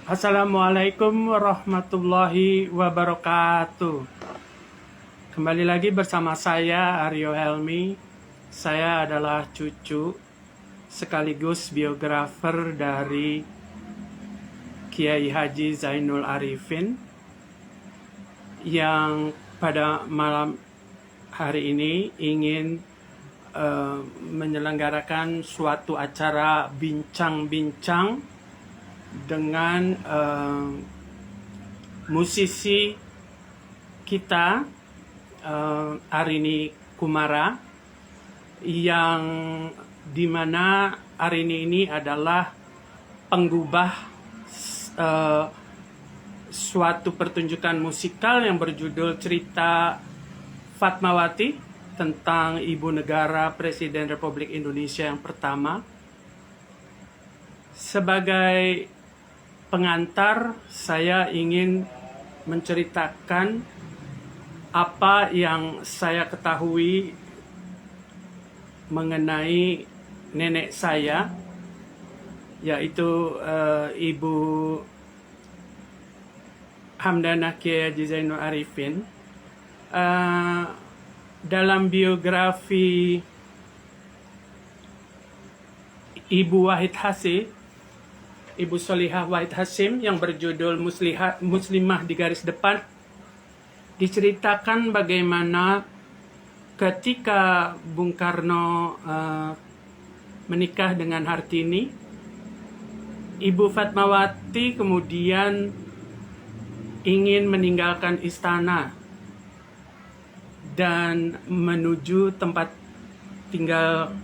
Assalamualaikum warahmatullahi wabarakatuh. Kembali lagi bersama saya Aryo Helmi. Saya adalah cucu sekaligus biografer dari Kiai Haji Zainul Arifin yang pada malam hari ini ingin menyelenggarakan suatu acara bincang-bincang dengan musisi kita Arini Kumara, yang dimana Arini ini adalah penggubah suatu pertunjukan musikal yang berjudul Cerita Fatmawati tentang Ibu Negara Presiden Republik Indonesia yang pertama. Sebagai pengantar, saya ingin menceritakan apa yang saya ketahui mengenai nenek saya, yaitu Ibu Hamdanah Kiai Haji Zainul Arifin. Dalam biografi Ibu Wahid Hasim, Ibu Solihah Wahid Hasim yang berjudul Muslimah di Garis Depan, diceritakan bagaimana ketika Bung Karno menikah dengan Hartini, Ibu Fatmawati kemudian ingin meninggalkan istana dan menuju tempat tinggalnya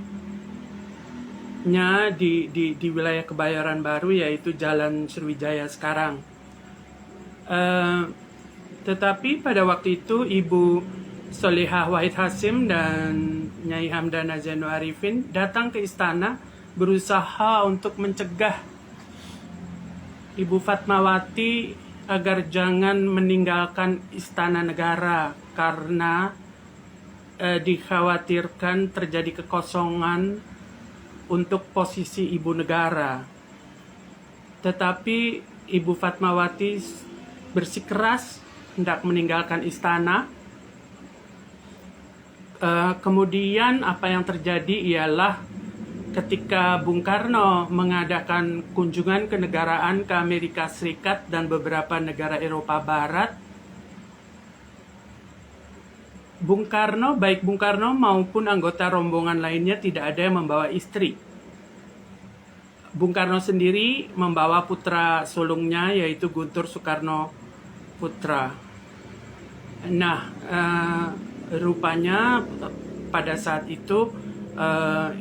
di wilayah Kebayoran Baru, yaitu Jalan Sriwijaya sekarang. Tetapi pada waktu itu Ibu Solihah Wahid Hasim dan Nyai Hamdanah Zainul Arifin datang ke istana berusaha untuk mencegah Ibu Fatmawati agar jangan meninggalkan istana negara karena dikhawatirkan terjadi kekosongan untuk posisi ibu negara. Tetapi Ibu Fatmawati bersikeras hendak meninggalkan istana. Kemudian apa yang terjadi ialah ketika Bung Karno mengadakan kunjungan kenegaraan ke Amerika Serikat dan beberapa negara Eropa Barat, baik Bung Karno maupun anggota rombongan lainnya tidak ada yang membawa istri. Bung Karno sendiri membawa putra sulungnya, yaitu Guntur Soekarno Putra. Nah, rupanya pada saat itu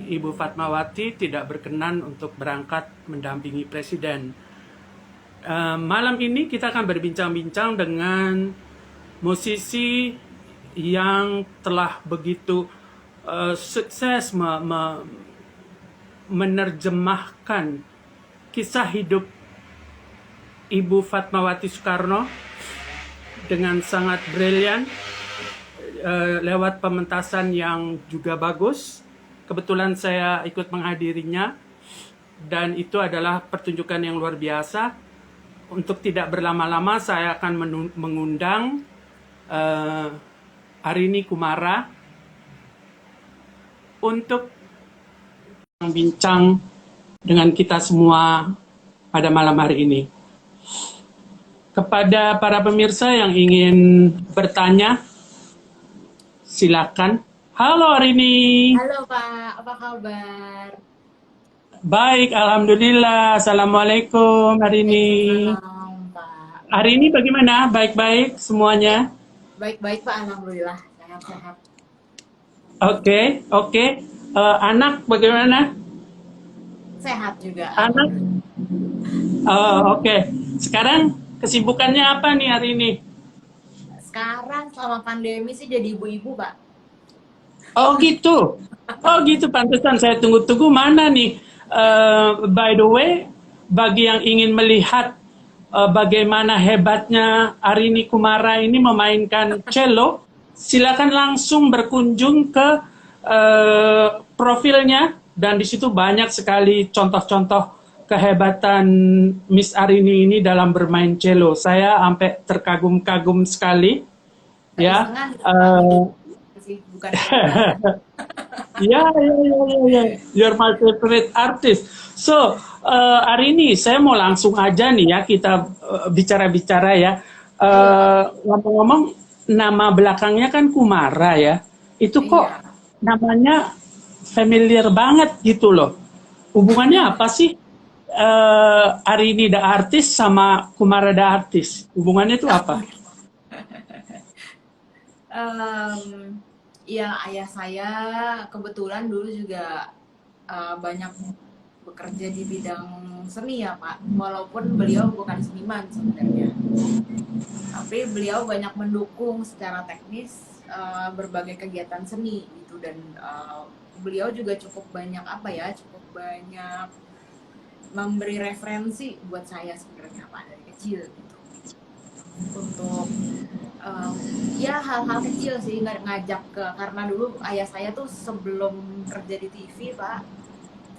Ibu Fatmawati tidak berkenan untuk berangkat mendampingi presiden. Malam ini kita akan berbincang-bincang dengan musisi yang telah begitu sukses menerjemahkan kisah hidup Ibu Fatmawati Soekarno dengan sangat brilian lewat pementasan yang juga bagus. Kebetulan saya ikut menghadirinya dan itu adalah pertunjukan yang luar biasa. Untuk tidak berlama-lama, saya akan mengundang Arini Kumara untuk bincang dengan kita semua pada malam hari ini. Kepada para pemirsa yang ingin bertanya, silakan. Halo Arini. Halo Pak, apa kabar? Baik, alhamdulillah. Assalamualaikum Arini. Salam Pak. Arini bagaimana? Baik-baik semuanya? Baik-baik Pak, alhamdulillah. Sehat-sehat. Oke. Anak bagaimana? Sehat juga. Anak? Oke. Sekarang kesibukannya apa nih hari ini? Sekarang selama pandemi sih jadi ibu-ibu Pak. Oh gitu, pantesan saya tunggu-tunggu mana nih. By the way, bagi yang ingin melihat bagaimana hebatnya Arini Kumara ini memainkan cello, silakan langsung berkunjung ke profilnya, dan di situ banyak sekali contoh-contoh kehebatan Miss Arini ini dalam bermain cello. Saya sampai terkagum-kagum sekali. Satu Ya, setengah gitu, Pak. Gitu sih, bukan 12. ya, ya, ya, ya, ya. You're my favorite artist. So, Arini, saya mau langsung aja nih ya kita bicara-bicara ya. Ayo, Pak. Ngomong-ngomong, nama belakangnya kan Kumara ya. Itu kok Iya. namanya familiar banget gitu loh. Hubungannya apa sih? Arini the artist sama Kumara the artist. Hubungannya itu apa? Em, ya ayah saya kebetulan dulu juga banyak bekerja di bidang seni ya Pak. Walaupun beliau bukan seniman sebenarnya, tapi beliau banyak mendukung secara teknis berbagai kegiatan seni gitu dan beliau juga cukup banyak apa ya, cukup banyak memberi referensi buat saya sebenarnya Pak dari kecil gitu untuk ya hal-hal kecil sih ngajak ke karena dulu ayah saya tuh sebelum kerja di TV Pak,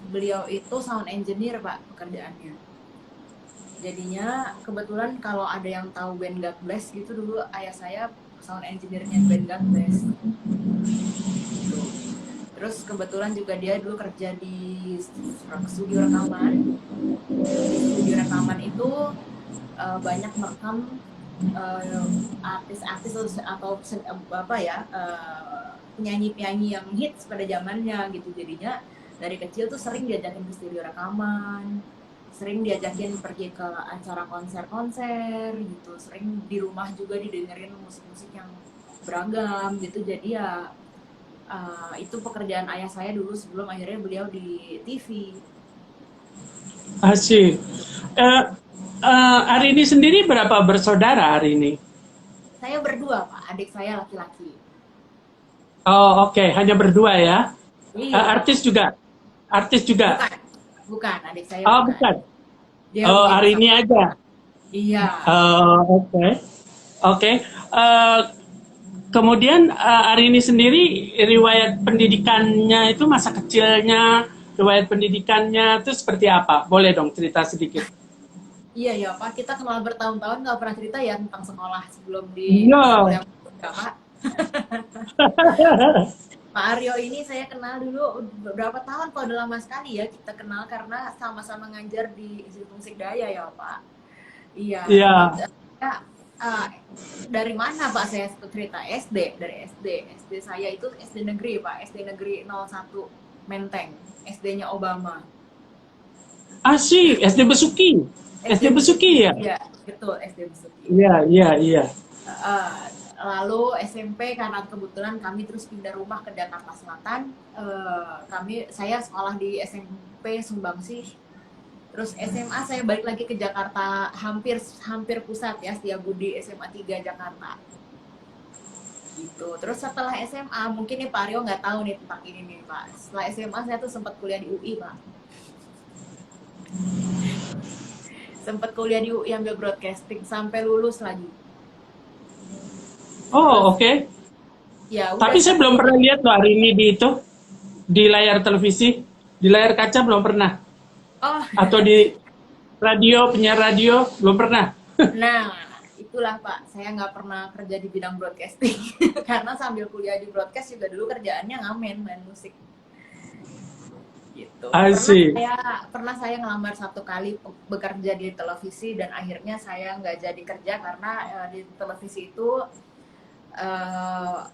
beliau itu sound engineer Pak pekerjaannya. Jadinya kebetulan kalau ada yang tahu band God Bless gitu dulu ayah saya sound engineer-nya band God Bless. Gitu. Terus kebetulan juga dia dulu kerja di studio rekaman. Di studio rekaman itu banyak merekam artis-artis atau apa ya penyanyi-penyanyi yang hits pada zamannya gitu. Jadinya dari kecil tuh sering diajakin ke studio rekaman, sering diajakin pergi ke acara konser-konser gitu, sering di rumah juga didengerin musik-musik yang beragam gitu. Jadi ya itu pekerjaan ayah saya dulu sebelum akhirnya beliau di TV. Asik. Arini sendiri berapa bersaudara Arini? Saya berdua Pak, adik saya laki-laki. Oh, oke, hanya berdua ya. Iya. Artis juga. Artis juga. Bukan, bukan adik saya Oh, bukan. bukan. Dia Oh, begitu Arini sama. aja. Iya. Oh, oke. Oke. Kemudian Arini sendiri riwayat pendidikannya itu masa kecilnya, riwayat pendidikannya itu seperti apa? Boleh dong cerita sedikit. Iya ya Pak, kita kenal bertahun-tahun nggak pernah cerita ya tentang sekolah sebelum di Iya. masa kuliah ya, Pak. Pak Aryo ini saya kenal dulu beberapa tahun, kalau udah lama sekali ya kita kenal karena sama-sama ngajar di Institut Musik Daya ya Pak. Iya. Iya. Ya, dari mana Pak saya cerita SD, dari SD. SD saya itu SD negeri Pak, SD negeri 01 Menteng, SD-nya Obama. Asik, SD Besuki. SD Besuki ya? Iya, betul SD Besuki. Iya, iya, iya. Lalu SMP karena kebetulan kami terus pindah rumah ke Jakarta Selatan, saya sekolah di SMP Sumbangsih. Terus SMA saya balik lagi ke Jakarta hampir pusat ya, Setiabudi SMA 3 Jakarta. Gitu. Terus setelah SMA mungkin nih Pak Aryo nggak tahu nih tentang ini nih Pak. Setelah SMA saya tuh sempat kuliah di UI Pak. Sempat kuliah di UI ambil broadcasting sampai lulus lagi. Oh, oke. Ya, Tapi saya belum pernah lihat loh hari ini di layar televisi, di layar kaca belum pernah. Oh. Atau di radio, penyiar radio belum pernah. Nah, itulah Pak, saya nggak pernah kerja di bidang broadcasting karena sambil kuliah di broadcast juga dulu kerjaannya ngamen, main musik. Gitu. Pernah saya ngelamar 1 kali bekerja di televisi dan akhirnya saya nggak jadi kerja karena di televisi itu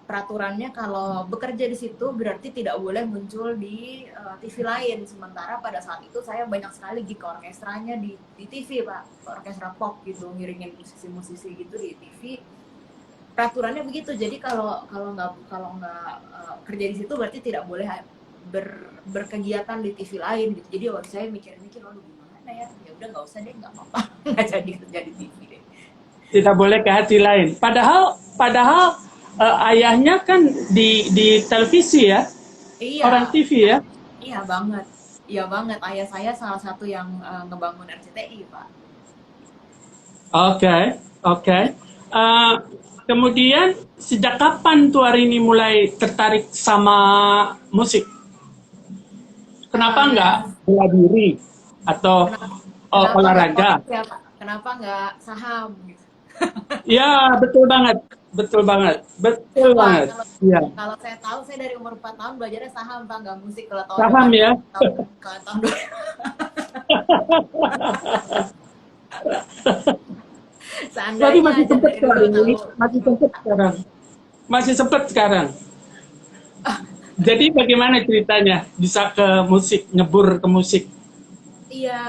peraturannya kalau bekerja di situ berarti tidak boleh muncul di TV lain. Sementara pada saat itu saya banyak sekali gig orkestranya di TV Pak, orkestra pop gitu, ngiringin musisi-musisi gitu di TV. Peraturannya begitu. Jadi kalau nggak kerja di situ berarti tidak boleh berkegiatan di TV lain gitu. Jadi waktu saya mikir-mikir, waduh gimana ya? Ya udah nggak usah deh, nggak apa-apa, nggak jadi kerja di TV deh. Tidak boleh ke hati lain. Padahal ayahnya kan di televisi ya, Iya. orang TV ya. Iya banget, iya banget. Ayah saya salah satu yang ngebangun RCTI Pak. Oke. Kemudian sejak kapan tuh Arini mulai tertarik sama musik? Kenapa nggak bela diri? atau Kenapa, kenapa nggak olahraga? forex ya Pak? Kenapa nggak saham gitu? Ya, betul banget. Betul banget. Betul Wah, banget. kalau Ya, kalau saya tahu, saya dari umur 4 tahun belajarnya saham Pak, nggak musik. Kalau tahun paham depan ya. kalau tahun depan Tapi seandainya masih aja sempet dari dulu sekarang ini, tahu. masih sempet sekarang. Masih sempet sekarang. Jadi bagaimana ceritanya bisa ke musik, nyebur ke musik? Iya,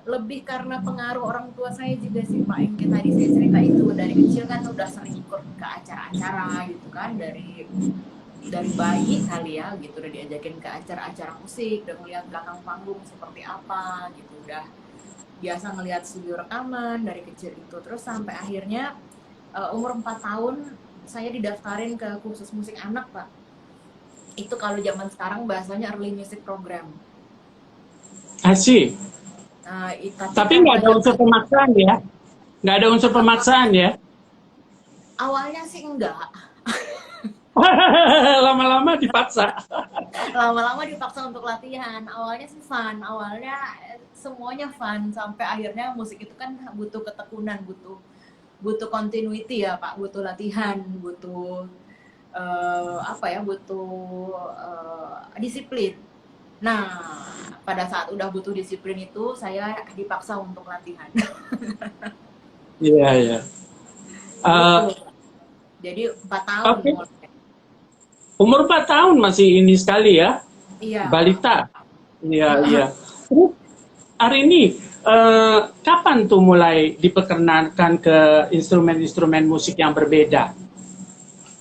lebih karena pengaruh orang tua saya juga sih Pak, yang kayak tadi saya cerita itu. Dari kecil kan udah sering ikut ke acara-acara gitu kan, dari bayi kali ya gitu, udah diajakin ke acara-acara musik, udah ngeliat belakang panggung seperti apa gitu, udah biasa ngelihat studio rekaman dari kecil itu. Terus sampai akhirnya umur 4 tahun saya didaftarin ke kursus musik anak Pak. Itu kalau zaman sekarang bahasanya early music program. Asik. Tapi Tapi nggak karena ada unsur pemaksaan ya? Nggak ada unsur pemaksaan ya? awalnya sih enggak, Lama-lama dipaksa. lama-lama dipaksa untuk latihan. Awalnya sih fun, awalnya semuanya fun, sampai akhirnya musik itu kan butuh ketekunan, butuh butuh continuity ya Pak, butuh latihan, butuh apa ya, butuh disiplin. Nah, pada saat udah butuh disiplin itu saya dipaksa untuk latihan. Iya, iya. Gitu. Eh, Jadi 4 tahun Oke. mulai. Umur 4 tahun masih ini sekali ya, Iya Pak. balita. Iya, iya. Terus hari ini kapan tuh mulai diperkenalkan ke instrumen-instrumen musik yang berbeda?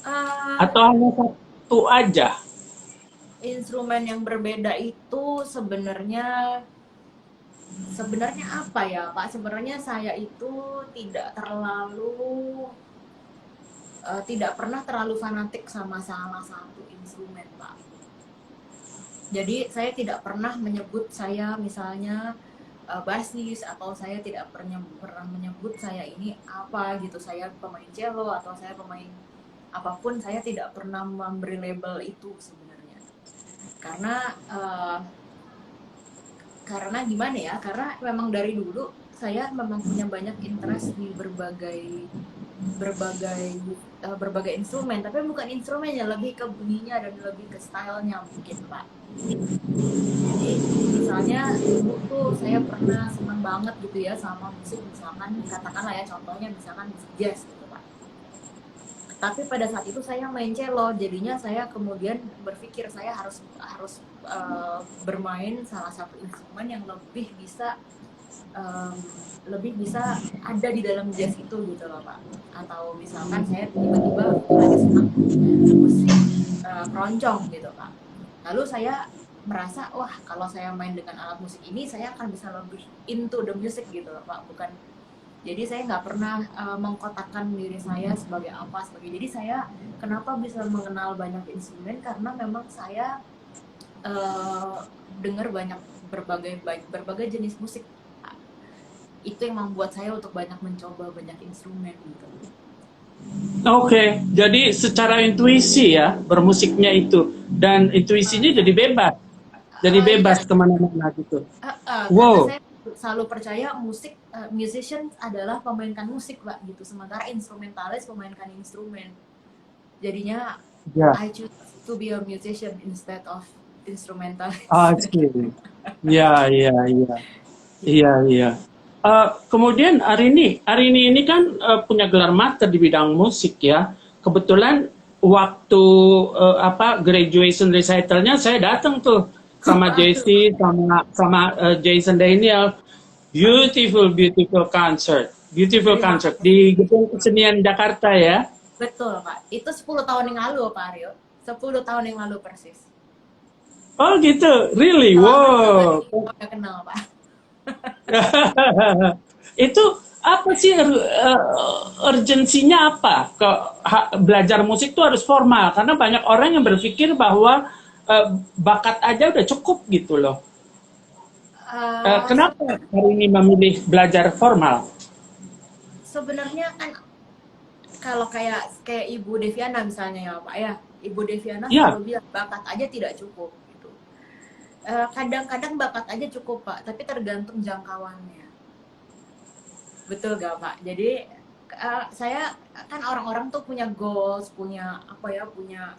Eh, Atau hanya satu aja? instrumen yang berbeda itu sebenarnya sebenarnya apa ya Pak? Sebenarnya saya itu tidak terlalu tidak pernah terlalu fanatik sama salah satu instrumen Pak. Jadi saya tidak pernah menyebut saya misalnya basis, atau saya tidak pernah menyebut saya ini apa gitu, saya pemain cello atau saya pemain apapun, saya tidak pernah memberi label itu sebenarnya. Karena karena gimana ya, karena memang dari dulu saya memang punya banyak interest di berbagai berbagai instrumen, tapi bukan instrumennya, lebih ke bunyinya dan lebih ke stylenya mungkin Pak. Jadi misalnya dulu tuh saya pernah senang banget gitu ya sama musik, misalkan katakanlah ya contohnya misalkan musik jazz gitu Pak. Tapi pada saat itu saya main cello, jadinya saya kemudian berpikir saya harus harus bermain salah satu instrumen yang um, lebih bisa ada di dalam jazz itu gitu loh Pak. Atau misalkan saya tiba-tiba lagi senang musik keroncong gitu Pak. Lalu saya merasa, wah kalau saya main dengan alat musik ini saya akan bisa lebih into the music gitu loh Pak. Bukan, jadi saya nggak pernah mengkotakkan diri saya sebagai apa, sebagai, jadi saya kenapa bisa mengenal banyak instrumen, karena memang saya dengar banyak berbagai jenis musik. Itu yang membuat saya untuk banyak mencoba banyak instrumen gitu. Oke, jadi secara intuisi ya bermusiknya itu, dan intuisinya jadi Iya, bebas kemana-mana gitu. karena Wow, saya selalu percaya musik, musician adalah pemainkan musik Pak gitu, sementara instrumentalis memainkan instrumen. Jadinya ya, I choose to be a musician instead of instrumentalis. asik. Ya, ya, ya, iya, Gitu. iya. Kemudian Arini ini kan punya gelar master di bidang musik ya. Kebetulan waktu apa graduation recitalnya saya datang tuh sama Waduh, Jesse sama sama Jason Daniel. Beautiful, beautiful concert, beautiful terima concert kasih. di Gedung Kesenian Jakarta ya. Betul Pak, itu 10 tahun yang lalu Pak Aryo, 10 tahun yang lalu persis. Oh gitu, really? Lama juga Wow. nih udah kenal Pak. Itu apa sih urgensinya apa? Belajar musik tuh harus formal karena banyak orang yang berpikir bahwa bakat aja udah cukup gitu loh. Kenapa hari ini memilih belajar formal? Sebenarnya kan kalau kayak kayak Ibu Deviana misalnya ya Pak ya, Ibu Deviana Ya, selalu bilang bakat aja tidak cukup gitu. Kadang-kadang bakat aja cukup Pak, tapi tergantung jangkauannya. Betul gak Pak? Jadi saya kan orang-orang tuh punya goals, punya apa ya, punya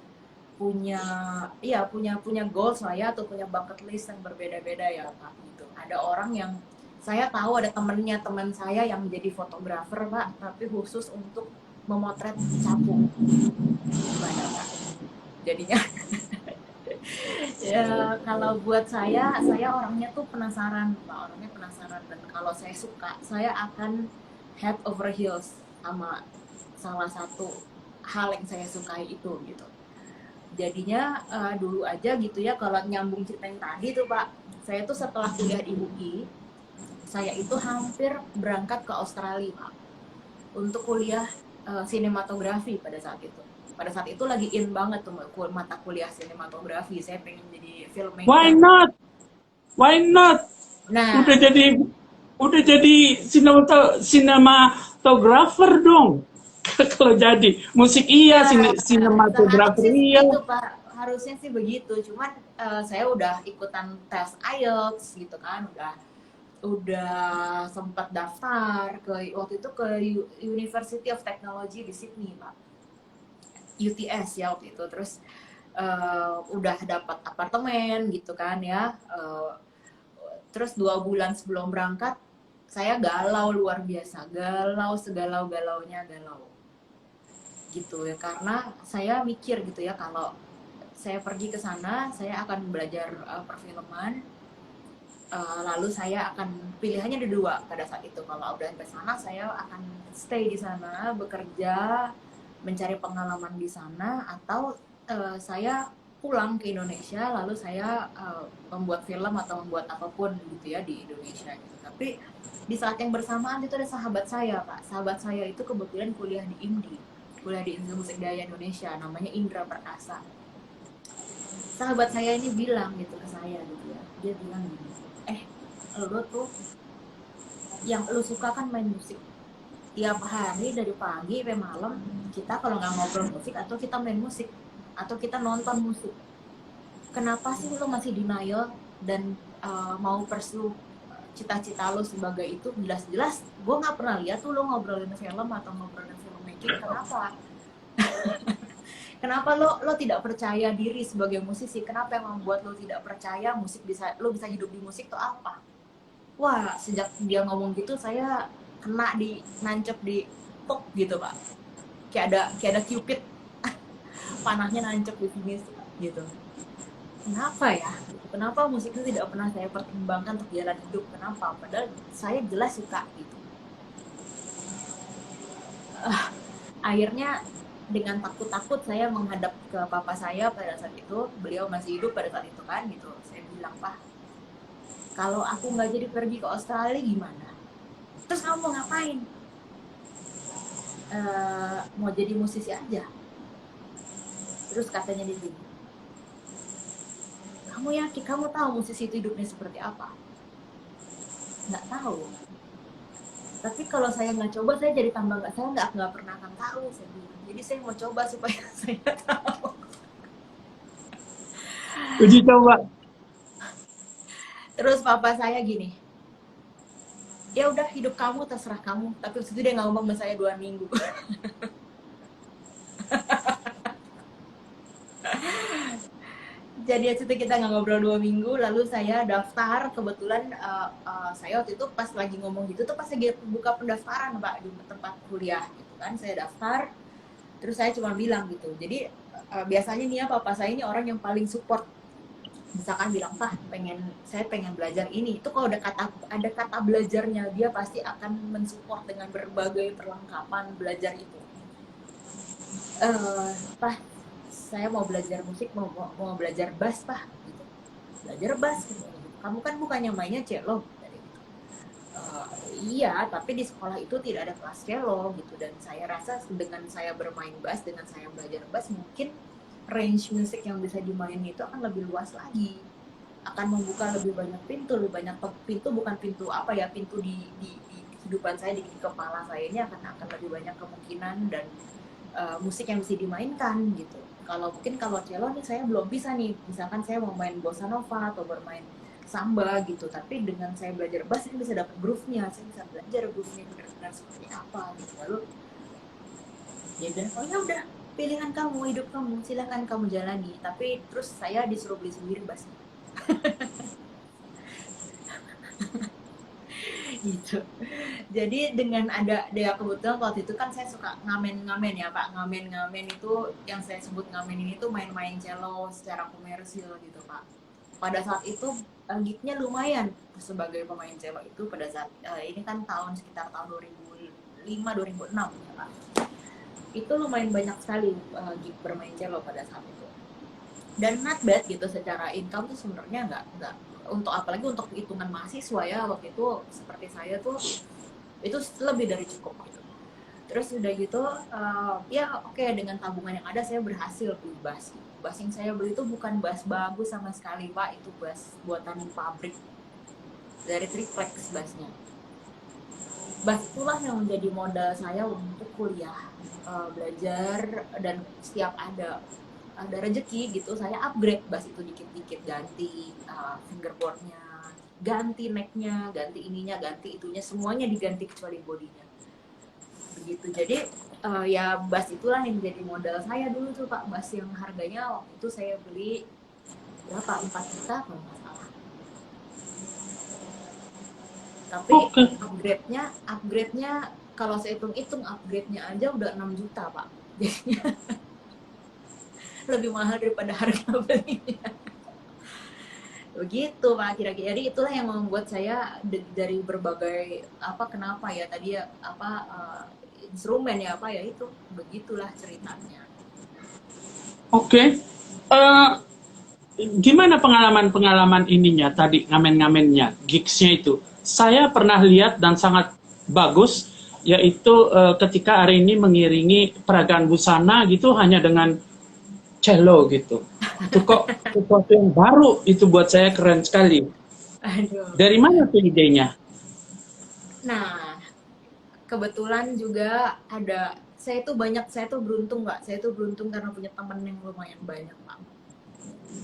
iya punya goals lah ya, atau punya bucket list yang berbeda-beda ya Pak gitu. Ada orang yang saya tahu ada teman saya yang jadi fotografer Pak, tapi khusus untuk memotret capung. Gimana Pak? Jadinya ya kalau buat saya orangnya tuh penasaran Pak, orangnya penasaran, dan kalau saya suka, saya akan head over heels sama salah satu hal yang saya sukai itu gitu. Jadinya dulu aja gitu ya, kalau nyambung cerita yang tadi tuh Pak, saya tuh setelah kuliah di UI, saya itu hampir berangkat ke Australia Pak untuk kuliah sinematografi pada saat itu. Pada saat itu lagi in banget tuh mata kuliah sinematografi. Saya pengen jadi Why filmmaker. not? Why not? Nah, Udah jadi sinematografer dong. Kalau jadi musik iya, ya sinematografer seharusnya sih iya. gitu Pak. Harusnya sih begitu. Cuman saya udah ikutan tes IELTS gitu kan, udah sempat daftar ke waktu itu ke University of Technology di Sydney Pak, UTS ya waktu itu. Terus udah dapat apartemen gitu kan ya. Terus 2 bulan sebelum berangkat saya galau luar biasa, galau segalau-galaunya galau gitu ya, karena saya mikir gitu ya, kalau saya pergi ke sana saya akan belajar perfilman. Lalu saya akan pilihannya ada dua pada saat itu. Kalau udah ke sana saya akan stay di sana, bekerja, mencari pengalaman di sana, atau saya pulang ke Indonesia lalu saya membuat film atau membuat apapun gitu ya di Indonesia gitu. Tapi di saat yang bersamaan itu ada sahabat saya Pak. Sahabat saya itu kebetulan kuliah di IMDI, kuliah di Institut Musik Daya Indonesia, namanya Indra Perkasa. Sahabat saya ini bilang gitu ke saya gitu ya, dia bilang gini, lo tuh yang lo suka kan main musik, tiap hari dari pagi sampai malam kita kalau nggak ngobrol musik atau kita main musik atau kita nonton musik, kenapa sih lo masih denial dan mau pursue cita-cita lo sebagai itu? Jelas-jelas gue nggak pernah lihat tuh lo ngobrolin film atau ngobrolin filmmaking. Kenapa? Kenapa lo tidak percaya diri sebagai musisi? Kenapa yang membuat lo tidak percaya lo bisa hidup di musik tuh apa? Wah, sejak dia ngomong gitu saya kena nancep di pok gitu Pak. Kayak ada cupid panahnya nancep di sini gitu. Kenapa ya? Kenapa musik itu tidak pernah saya pertimbangkan untuk jalan hidup? Kenapa? Padahal saya jelas suka gitu. Akhirnya dengan takut-takut saya menghadap ke papa saya pada saat itu. Beliau masih hidup pada saat itu kan gitu. Saya bilang, Pak, kalau aku nggak jadi pergi ke Australia gimana? Terus kamu mau ngapain? Mau jadi musisi aja. Terus katanya dia gini, kamu yakin, kamu tahu musisi itu hidupnya seperti apa? Nggak tahu. Tapi kalau saya nggak coba, saya jadi tambah saya nggak pernah akan tahu. Saya bilang. Jadi saya mau coba supaya saya tahu. Uji coba. Terus papa saya gini, ya udah hidup kamu terserah kamu. Tapi waktu itu dia ngomong sama saya 2 minggu. Jadi itu kita nggak ngobrol 2 minggu, lalu saya daftar. Kebetulan saya waktu itu pas lagi ngomong gitu tuh pas lagi buka pendaftaran Pak di tempat kuliah gitu kan. Saya daftar, terus saya cuma bilang gitu. Jadi biasanya nih ya papa saya ini orang yang paling support. Misalkan bilang, Pak, saya pengen belajar ini. Itu kalau ada kata belajarnya, dia pasti akan mensupport dengan berbagai perlengkapan belajar itu. Pak, saya mau belajar musik, mau belajar bass Pak gitu. Belajar bass gitu. Kamu kan bukannya mainnya cello gitu. Iya, tapi di sekolah itu tidak ada kelas cello gitu. Dan saya rasa dengan saya bermain bass, dengan saya belajar bass, mungkin range musik yang bisa dimainin itu akan lebih luas lagi, akan membuka lebih banyak pintu, bukan pintu apa ya, pintu di kehidupan saya, di kepala saya ini akan lebih banyak kemungkinan dan musik yang bisa dimainkan gitu. Kalau cello nih saya belum bisa nih, misalkan saya mau main bossa nova atau bermain samba gitu, tapi dengan saya belajar bass saya bisa dapat groove-nya, saya bisa belajar groove-nya benar-benar seperti apa gitu. Lalu dia bilang, oh ya udah, pilihan kamu, hidup kamu, silahkan kamu jalani. Tapi terus saya disuruh beli sendiri bassnya gitu. Jadi dengan ada dia, kebetulan waktu itu kan saya suka ngamen-ngamen ya Pak. Ngamen-ngamen itu yang saya sebut ngamen ini tuh main-main cello secara komersil gitu Pak. Pada saat itu gignya lumayan sebagai pemain cello itu pada saat ini kan sekitar tahun 2005 2006 ya Pak. Itu lumayan banyak sekali gig bermain cello pada saat itu. Dan not bad gitu secara income tuh sebenarnya nggak untuk, apalagi untuk hitungan mahasiswa ya waktu itu seperti saya tuh itu lebih dari cukup gitu. Terus udah gitu ya oke, dengan tabungan yang ada saya berhasil beli bass. Bass yang saya beli itu bukan bass bagus sama sekali Pak, itu bass buatan pabrik dari triplex bassnya. Bass itulah yang menjadi modal saya untuk kuliah, belajar, dan setiap ada rezeki gitu saya upgrade bass itu dikit-dikit, ganti fingerboardnya, ganti necknya, ganti ininya, ganti itunya, semuanya diganti kecuali bodinya begitu. Jadi ya bass itulah yang jadi modal saya dulu tuh Pak. Bass yang harganya waktu itu saya beli berapa, 4 juta kalau nggak salah, tapi Oke. upgrade-nya kalau saya hitung-hitung upgrade-nya aja udah 6 juta Pak. Jadi lebih mahal daripada harga belinya begitu Pak kira-kira. Jadi itulah yang membuat saya dari berbagai kenapa ya tadi ya instrumen ya apa ya, itu begitulah ceritanya. Oke. Eh, Gimana pengalaman-pengalaman ininya tadi, ngamen-ngamennya, gigsnya itu? Saya pernah lihat dan sangat bagus, yaitu ketika Arini mengiringi peragaan busana gitu hanya dengan cello gitu. Itu kok sesuatu yang baru, itu buat saya keren sekali. Aduh. Dari mana tuh idenya? Nah, kebetulan juga saya tuh beruntung Pak. Saya tuh beruntung karena punya teman yang lumayan banyak Pak.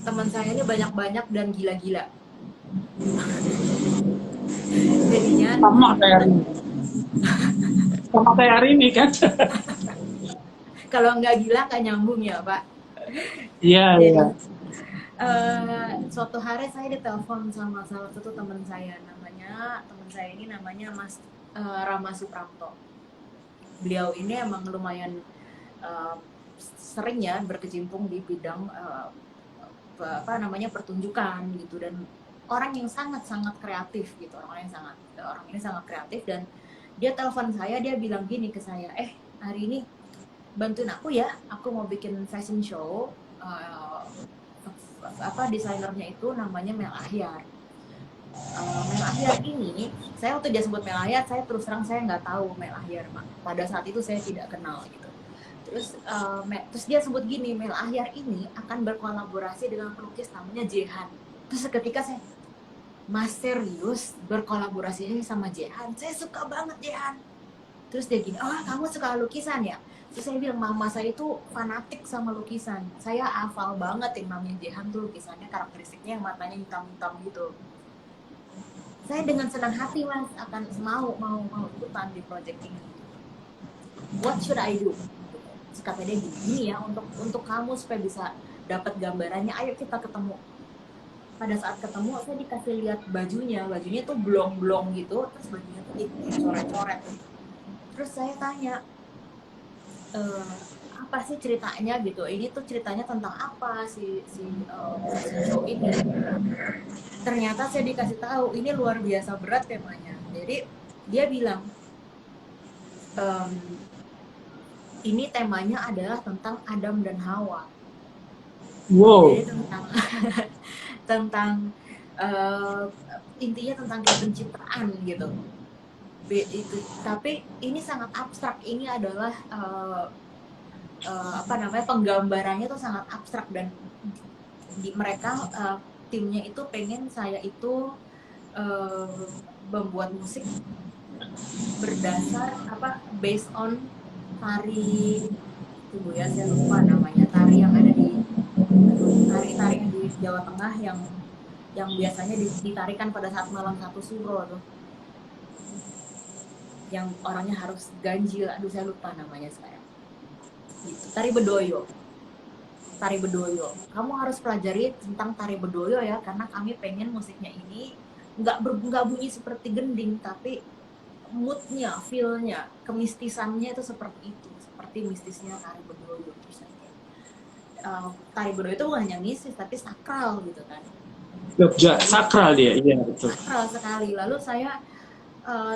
Teman saya ini banyak-banyak dan gila-gila. Jadinya Sama kayak Arini. Sama kayak Arini kan? kalau nggak gila nggak nyambung ya Pak. Iya, Jadi iya. suatu hari saya ditelepon sama salah satu teman saya, teman saya ini namanya Mas Rama Suprapto. Beliau ini emang lumayan sering ya berkecimpung di bidang pertunjukan gitu, dan orang yang sangat-sangat kreatif gitu. Orang ini sangat kreatif, dan dia telepon saya, dia bilang gini ke saya, hari ini bantuin aku ya, aku mau bikin fashion show. Desainernya itu namanya Mel Ahyar. Mel Ahyar ini, saya waktu dia sebut Mel Ahyar, saya terus terang saya nggak tahu Mel Ahyar Pak. Pada saat itu saya tidak kenal gitu. Terus dia sebut gini, Mel Ahyar ini akan berkolaborasi dengan pelukis namanya Jehan. Terus ketika saya, Mas serius berkolaborasi sama Jehan? Saya suka banget Jehan. Terus dia gini, oh kamu suka lukisan ya? Terus saya bilang, mama saya itu fanatik sama lukisan. Saya hafal banget yang namanya Jehan tuh lukisannya, karakteristiknya yang matanya hitam-hitam gitu. Saya dengan senang hati Mas akan mau ikutan di project ini. What should I do? Kata dia gini ya, untuk kamu supaya bisa dapat gambarannya, ayo kita ketemu. Pada saat ketemu saya dikasih lihat bajunya tuh blong-blong gitu, terus bajunya tuh dicoret-coret. Terus saya tanya, apa sih ceritanya gitu, ini tuh ceritanya tentang apa si show ini. Ternyata saya dikasih tahu ini luar biasa berat temanya. Jadi dia bilang ini temanya adalah tentang Adam dan Hawa. Wow. Jadi tentang intinya tentang penciptaan gitu. Itu, tapi ini sangat abstrak. Ini adalah penggambarannya tuh sangat abstrak, dan mereka timnya itu pengen saya itu membuat musik berdasar based on tari tunggu ya, saya lupa namanya, tari yang ada di, aduh, tari-tari yang di Jawa Tengah yang biasanya ditarikan pada saat malam satu suro tuh, yang orangnya harus ganjil, aduh saya lupa namanya sekarang. Gitu. Tari bedoyo. Kamu harus pelajari tentang tari bedoyo ya, karena kami pengen musiknya ini nggak bunyi seperti gending, tapi moodnya, feelnya, kemistisannya itu seperti itu, seperti mistisnya tari bedoyo. Terus tari bedoyo itu bukan hanya mistis, tapi sakral gitu kan. Jogja, sakral dia, iya betul. Sakral sekali. Lalu saya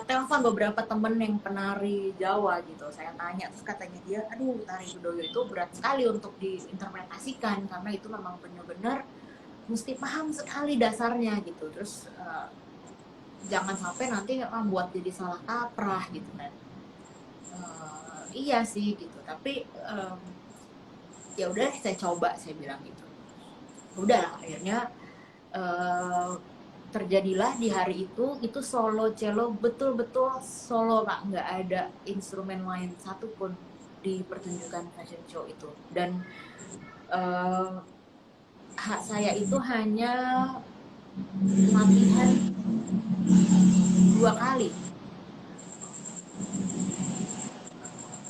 telepon beberapa temen yang penari Jawa gitu, saya tanya, terus katanya dia, aduh tari bedoyo itu berat sekali untuk diinterpretasikan karena itu memang benar-benar mesti paham sekali dasarnya gitu. Terus jangan sampai nanti membuat jadi salah kaprah gitu kan. Iya sih gitu, tapi ya udah saya coba, saya bilang gitu. Udah akhirnya terjadilah di hari itu solo cello, betul-betul solo Pak, nggak ada instrumen lain satupun di pertunjukan fashion show itu. Dan saya itu hanya latihan 2 kali,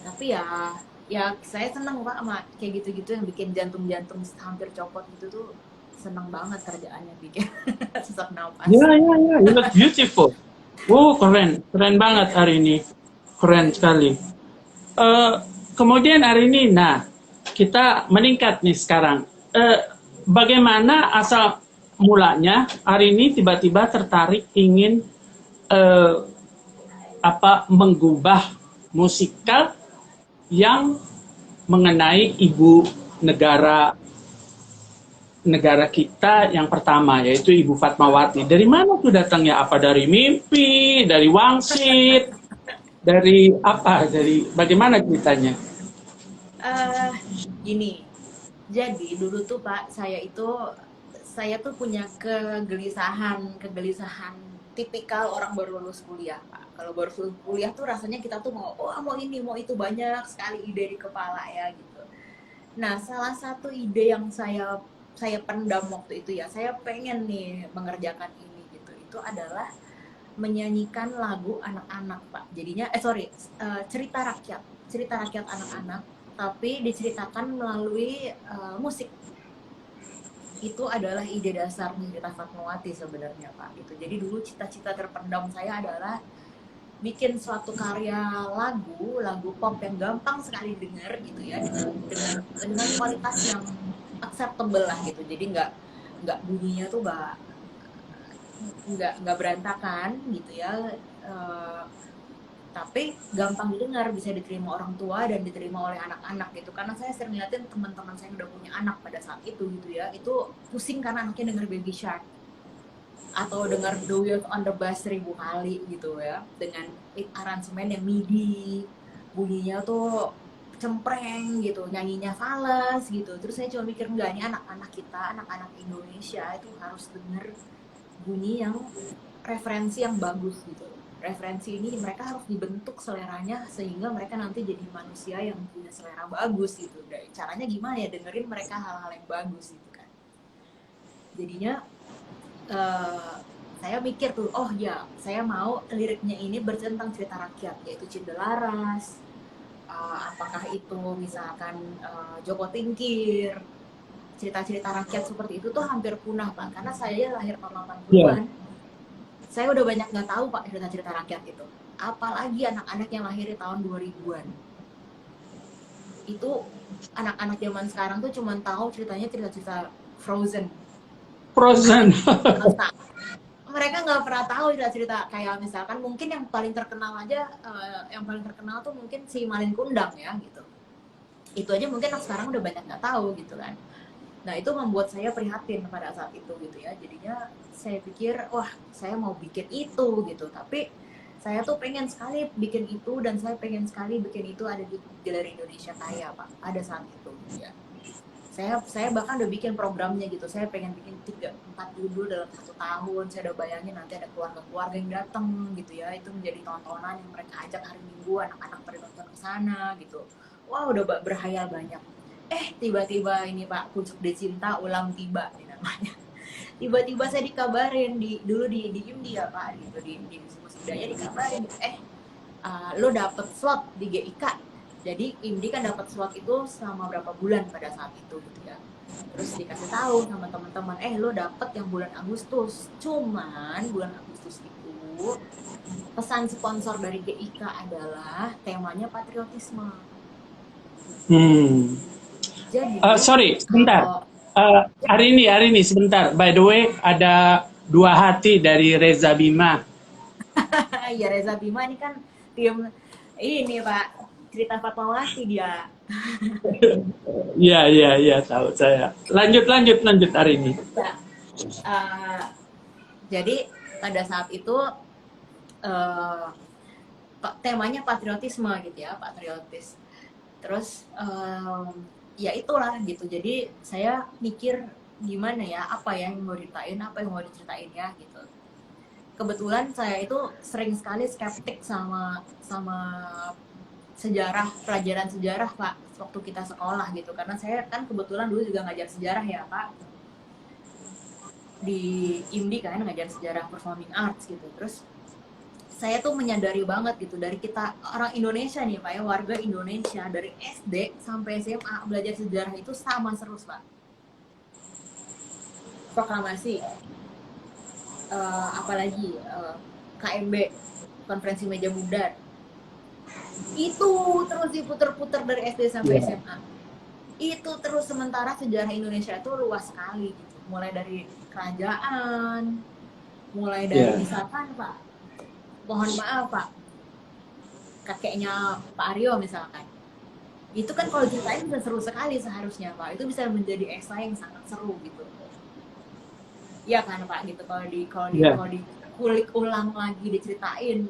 tapi ya saya seneng Pak sama kayak gitu-gitu yang bikin jantung hampir copot gitu tuh, seneng banget kerjaannya, bikin sesak nafas. Ya, you look beautiful. Keren banget hari ini, keren sekali. Kemudian hari ini, nah kita meningkat nih sekarang. Bagaimana asal mulanya hari ini tiba-tiba tertarik ingin menggubah musikal yang mengenai ibu negara kita yang pertama, yaitu Ibu Fatmawati. Dari mana tuh datangnya? Apa dari mimpi, dari wangsit, dari apa? Dari bagaimana ceritanya? Gini, jadi dulu tuh Pak, saya tuh punya kegelisahan tipikal orang baru lulus kuliah Pak. Kalau baru lulus kuliah tuh rasanya kita tuh mau ini mau itu, banyak sekali ide di kepala ya gitu. Nah, salah satu ide yang saya pendam waktu itu ya, saya pengen nih mengerjakan ini gitu, itu adalah menyanyikan lagu anak-anak Pak. Jadinya cerita rakyat anak-anak, tapi diceritakan melalui musik. Itu adalah ide dasar cerita Fatmawati sebenarnya Pak. Itu jadi dulu cita-cita terpendam saya adalah bikin suatu karya lagu pop yang gampang sekali didengar gitu ya, dengan kualitas yang acceptable lah gitu. Jadi nggak bunyinya tuh nggak berantakan gitu ya, tapi gampang didengar, bisa diterima orang tua dan diterima oleh anak-anak gitu. Karena saya sering liatin teman-teman saya yang udah punya anak pada saat itu gitu ya, itu pusing karena anaknya denger Baby Shark atau dengar The Wheels on the Bus 1000 kali gitu ya, dengan aransemen yang MIDI, bunyinya tuh cempreng gitu, nyanyinya fals gitu. Terus saya cuma mikir, enggak, ini anak-anak kita, anak-anak Indonesia itu harus denger bunyi yang referensi yang bagus gitu. Referensi ini mereka harus dibentuk seleranya sehingga mereka nanti jadi manusia yang punya selera bagus gitu. Dan caranya gimana ya, dengerin mereka hal-hal yang bagus gitu kan. Jadinya saya mikir tuh, oh ya, saya mau liriknya ini bertentang cerita rakyat, yaitu Cindelaras, apakah itu misalkan Joko Tingkir, cerita-cerita rakyat seperti itu tuh hampir punah Pak, karena saya lahir tahun 80-an. Saya udah banyak nggak tahu Pak cerita-cerita rakyat itu. Apalagi anak-anak yang lahir di tahun 2000-an. Itu anak-anak zaman sekarang tuh cuma tahu cerita-cerita Frozen. Mereka nggak pernah tahu cerita-cerita kayak misalkan mungkin yang paling terkenal aja, tuh mungkin si Malin Kundang ya gitu. Itu aja mungkin sekarang udah banyak nggak tahu gitu kan. Nah itu membuat saya prihatin pada saat itu gitu ya. Jadinya saya pikir, wah saya mau bikin itu gitu. Tapi saya tuh pengen sekali bikin itu, dan saya pengen sekali bikin itu ada di Galeri Indonesia Kaya Pak, pada saat itu gitu ya. Saya bahkan udah bikin programnya gitu. Saya pengen bikin 3-4 judul dalam 1 tahun. Saya udah bayangin nanti ada keluarga-keluarga yang datang gitu ya. Itu menjadi tontonan yang mereka ajak hari Minggu, anak-anak pada nonton ke sana gitu. wah udah berhayal banyak. Tiba-tiba ini Pak, pucuk dicinta ulang tiba ini namanya. Tiba-tiba saya dikabarin dulu di IMDI ya Pak, gitu di Musik Budaya dikabarin, lo dapet slot di GIK. Jadi IMDI kan dapat slot itu selama berapa bulan pada saat itu gitu ya. Terus dikasih tahu sama teman-teman, lo dapet yang bulan Agustus. Cuman bulan Agustus itu pesan sponsor dari GIK adalah temanya patriotisme. Jadi Sorry, sebentar. Hari ini sebentar. By the way, ada Dua Hati dari Reza Bima. ya Reza Bima ini kan tim ini Pak, cerita Fatmawati dia. Iya, tahu saya. Lanjut hari ini. Ya. Jadi pada saat itu temanya patriotisme gitu ya, patriotis. Terus ya itulah gitu. Jadi saya mikir gimana ya, apa yang mau diceritain ya gitu. Kebetulan saya itu sering sekali skeptik sama pelajaran sejarah Pak, waktu kita sekolah gitu, karena saya kan kebetulan dulu juga ngajar sejarah ya Pak, di IMDI kan ngajar sejarah performing arts gitu. Terus saya tuh menyadari banget gitu, dari kita orang Indonesia nih Pak ya, warga Indonesia dari SD sampai SMA belajar sejarah itu sama terus Pak. Proklamasi, apalagi KMB, konferensi meja bundar, itu terus diputer-puter dari SD sampai SMA. Itu terus, sementara sejarah Indonesia itu luas sekali gitu. Mulai dari kerajaan, mulai dari misalkan Pak, mohon maaf Pak, kakeknya Pak Aryo misalkan, itu kan kalau ceritain bisa seru sekali seharusnya Pak, itu bisa menjadi esai yang sangat seru gitu. Iya kan Pak gitu, kalau dikulik ulang lagi, diceritain,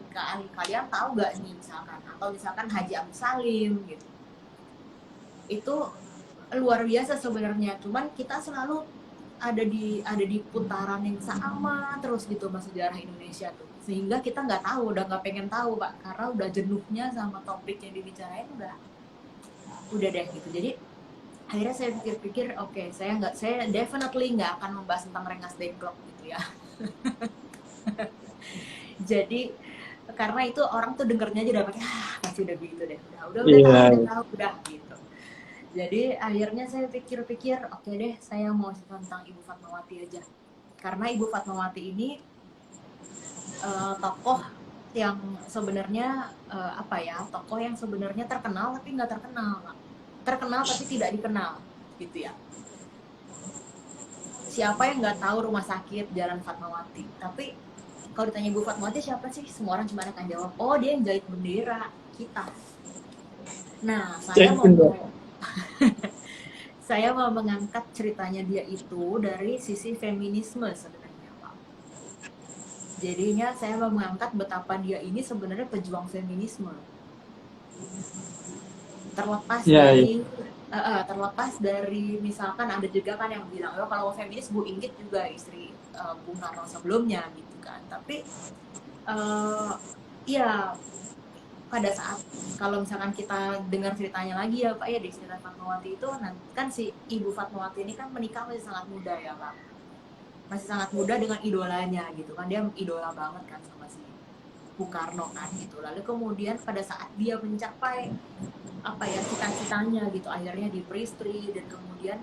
kalian tahu gak nih misalkan, atau misalkan Haji Agus Salim gitu, itu luar biasa sebenarnya. Cuman kita selalu ada di putaran yang sama terus gitu mas, sejarah Indonesia tuh, sehingga kita nggak tahu, udah nggak pengen tahu Pak, karena udah jenuhnya sama topik yang dibicarain, udah deh gitu. Jadi akhirnya saya pikir-pikir, oke, saya definitely nggak akan membahas tentang Rengas Dengklok gitu ya. Jadi karena itu orang tuh dengernya aja dapat, pasti udah gitu deh, udah gitu. Jadi akhirnya saya pikir-pikir, oke deh, saya mau tentang Ibu Fatmawati aja, karena Ibu Fatmawati ini tokoh yang sebenarnya tokoh yang sebenarnya terkenal tapi nggak terkenal, terkenal tapi tidak dikenal gitu ya. Siapa yang nggak tahu rumah sakit Jalan Fatmawati? Tapi kalau ditanya Ibu Fatmawati siapa sih, semua orang cuma akan jawab, oh dia yang jahit bendera kita. Nah, saya mau mengangkat ceritanya dia itu dari sisi feminisme sebenarnya Pak. Jadinya saya mau mengangkat betapa dia ini sebenarnya pejuang feminisme. Terlepas dari misalkan ada juga kan yang bilang, kalau feminis Bu Inggit juga istri Bung Karno sebelumnya gitu kan. Tapi ya pada saat kalau misalkan kita dengar ceritanya lagi ya Pak ya, di cerita Fatmawati itu kan si Ibu Fatmawati ini kan menikah masih sangat muda ya Pak, masih sangat muda dengan idolanya gitu kan, dia idola banget kan sama si Bung Karno kan gitu. Lalu kemudian pada saat dia mencapai cita-citanya gitu, akhirnya diperistri, dan kemudian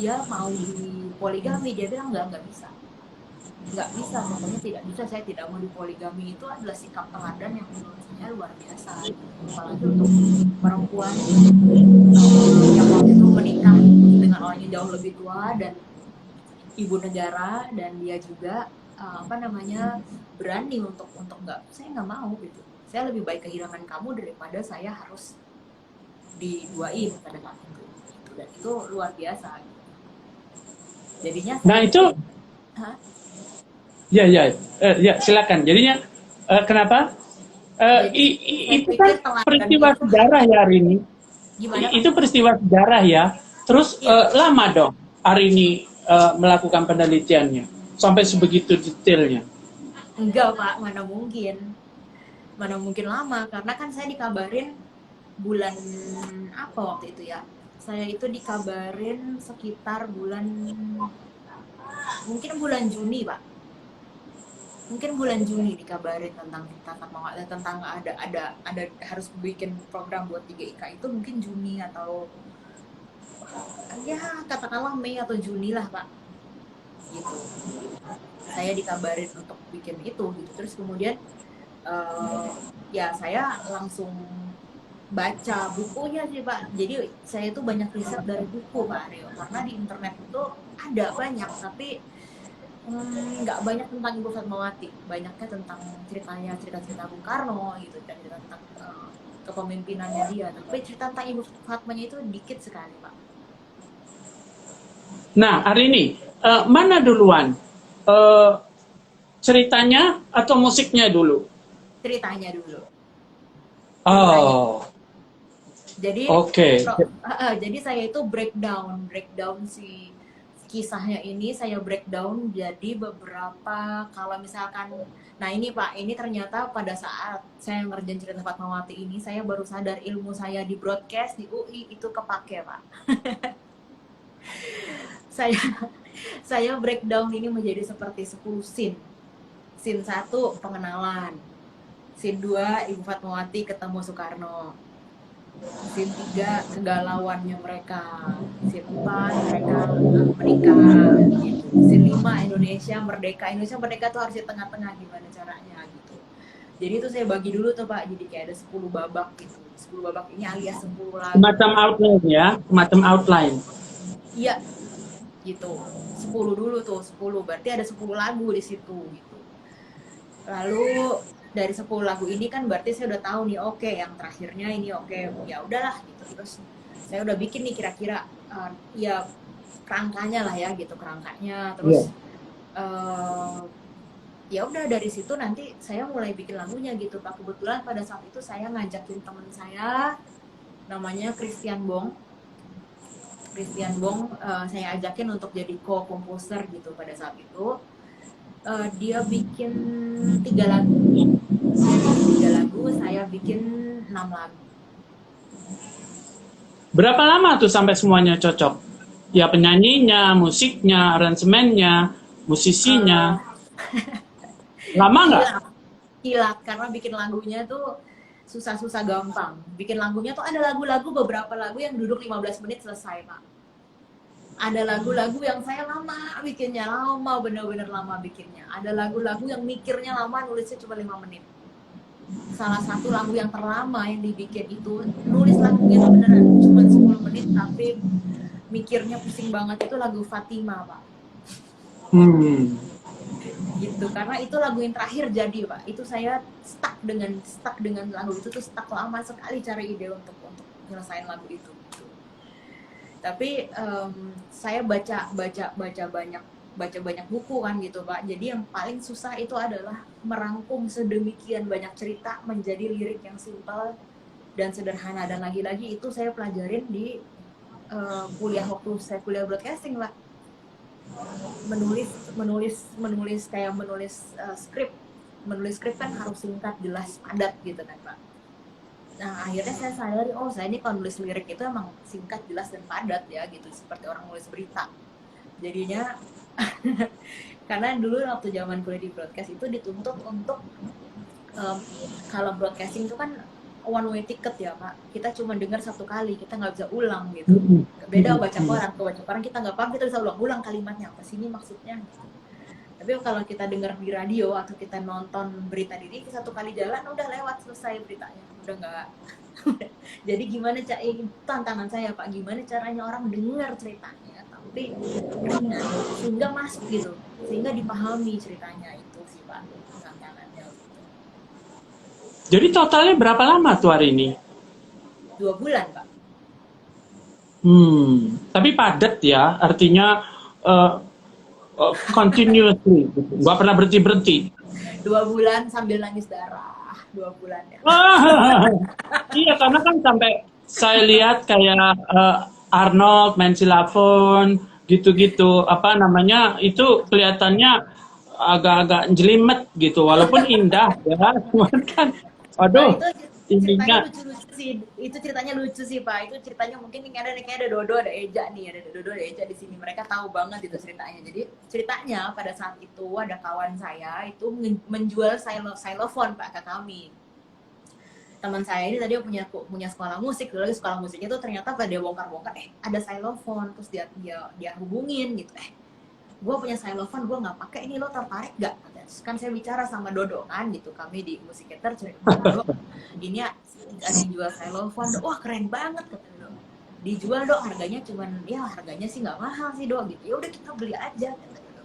dia mau di poligami, dia bilang nggak bisa, pokoknya tidak bisa, saya tidak mau dipoligami. Itu adalah sikap teladan yang menurut saya luar biasa gitu. Apalagi untuk perempuan yang waktu itu menikah dengan orang yang jauh lebih tua dan ibu negara, dan dia juga berani untuk saya nggak mau gitu, saya lebih baik kehilangan kamu daripada saya harus diduain pada saat itu gitu. Dan itu luar biasa gitu. Jadinya itu silakan. Jadinya kenapa? Itu kan peristiwa sejarah ya hari ini. Gimana? Itu peristiwa sejarah ya. Terus lama dong hari ini melakukan penelitiannya sampai sebegitu detailnya. Enggak Pak, mana mungkin. Mana mungkin lama, karena kan saya dikabarin bulan apa waktu itu ya. Saya itu dikabarin sekitar mungkin bulan Juni, Pak. Mungkin bulan Juni dikabarin tentang tentang ada harus bikin program buat 3IK itu mungkin Juni atau ya katakanlah Mei atau Juni lah, Pak. Gitu. Saya dikabarin untuk bikin itu gitu. Terus kemudian ya saya langsung baca bukunya sih, Pak. Jadi saya itu banyak riset dari buku, Pak Aryo, karena di internet itu ada banyak, tapi nggak banyak tentang Ibu Fatmawati, banyaknya tentang cerita Bung Karno gitu, dan cerita tentang kepemimpinannya dia, tapi cerita tentang Ibu Fatmanya itu dikit sekali, Pak. Nah, hari ini mana duluan? Ceritanya atau musiknya dulu? Ceritanya dulu. Oh. Jadi Oke. Jadi saya itu breakdown si kisahnya ini saya breakdown jadi beberapa, kalau misalkan, nah ini Pak, ini ternyata pada saat saya ngerjain cerita Fatmawati ini, saya baru sadar ilmu saya di broadcast di UI itu kepake, Pak. saya breakdown ini menjadi seperti 10 scene. Scene 1 pengenalan, scene 2 Ibu Fatmawati ketemu Soekarno, scene 3 kegalauannya mereka, scene 4 mereka menikah gitu, scene 5 Indonesia merdeka tuh harus di tengah-tengah, gimana caranya gitu. Jadi itu saya bagi dulu tuh, Pak, jadi kayak ada 10 babak gitu. 10 babak ini alias 10 lagu. Semacam outline ya, semacam outline. Iya, gitu. 10 dulu tuh, 10 berarti ada 10 lagu di situ gitu. Lalu dari 10 lagu ini kan berarti saya udah tahu nih, oke, yang terakhirnya ini oke, ya udahlah gitu. Terus saya udah bikin nih kira-kira ya kerangkanya lah ya gitu, kerangkanya. Terus ya udah dari situ nanti saya mulai bikin lagunya gitu, Pak. Kebetulan pada saat itu saya ngajakin teman saya namanya Christian Bong, saya ajakin untuk jadi co-komposer gitu pada saat itu. Dia bikin 3 lagu. Saya bikin 6 lagu. Berapa lama tuh sampai semuanya cocok? Ya penyanyinya, musiknya, aransemennya, musisinya. Lama nggak? Kilat, karena bikin lagunya tuh susah-susah gampang. Bikin lagunya tuh ada lagu-lagu, beberapa lagu yang duduk 15 menit selesai, Pak. Ada lagu-lagu yang saya lama bikinnya, bener-bener lama bikinnya. Ada lagu-lagu yang mikirnya lama, nulisnya cuma 5 menit. Salah satu lagu yang terlama yang dibikin itu, nulis lagunya itu beneran cuma 10 menit, tapi mikirnya pusing banget, itu lagu Fatima, Pak. Gitu, karena itu lagu yang terakhir jadi, Pak. Itu saya stuck dengan lagu itu tuh, stuck lama sekali cari ide untuk nyelesain lagu itu. Tapi saya baca banyak buku kan gitu, Pak. Jadi yang paling susah itu adalah merangkum sedemikian banyak cerita menjadi lirik yang simpel dan sederhana. Dan lagi-lagi itu saya pelajarin di waktu saya kuliah broadcasting, Pak. Menulis skrip kan harus singkat, jelas, padat gitu kan, Pak. Nah akhirnya saya sadari, saya ini kalau nulis lirik itu emang singkat, jelas, dan padat ya gitu, seperti orang nulis berita. Jadinya karena dulu waktu zaman kuliah di broadcast itu dituntut untuk kalau broadcasting itu kan one way ticket ya, Pak. Kita cuma dengar 1 kali, kita nggak bisa ulang gitu. Beda baca koran kita nggak paham, kita bisa ulang kalimatnya apa sih ini maksudnya gitu. Tapi kalau kita dengar di radio atau kita nonton berita diri, 1 kali jalan udah lewat, selesai beritanya, udah nggak. Jadi gimana tantangan saya, Pak, gimana caranya orang dengar ceritanya tapi ringan, sehingga masuk gitu, sehingga dipahami ceritanya, itu sih, Pak, tantangannya gitu. Jadi totalnya berapa lama tuh hari ini? 2 bulan, Pak. Tapi padat ya, artinya continuously, nggak pernah berhenti. 2 bulan sambil nangis darah, 2 bulan ya. Iya, karena kan sampai saya lihat kayak Arnold main silafon gitu-gitu, itu kelihatannya agak-agak jelimet gitu, walaupun indah ya, cuman kan Aduh, Itu ceritanya ininya. lucu-lucu sih. Itu ceritanya lucu sih, Pak. Itu ceritanya mungkin ini ada kayak ada Dodo, ada Eja nih, ada Dodo, ada Eja di sini. Mereka tahu banget itu ceritanya. Jadi ceritanya pada saat itu ada kawan saya itu menjual xylophone Pak ke kami. Teman saya ini tadi punya sekolah musik, dulu lagi sekolah musiknya tuh ternyata pada dia bongkar-bongkar, ada xylophone, terus dia hubungin gitu, gue punya xylophone, gue nggak pakai, ini lo tertarik gak? Terus kan saya bicara sama Dodo kan gitu, kami di Musiketer cerita, Dodo ini ada yang jual xylophone, wah keren banget kata Dodo, dijual Dok, harganya cuman ya harganya sih nggak mahal sih Dok gitu, ya udah kita beli aja kata Dodo.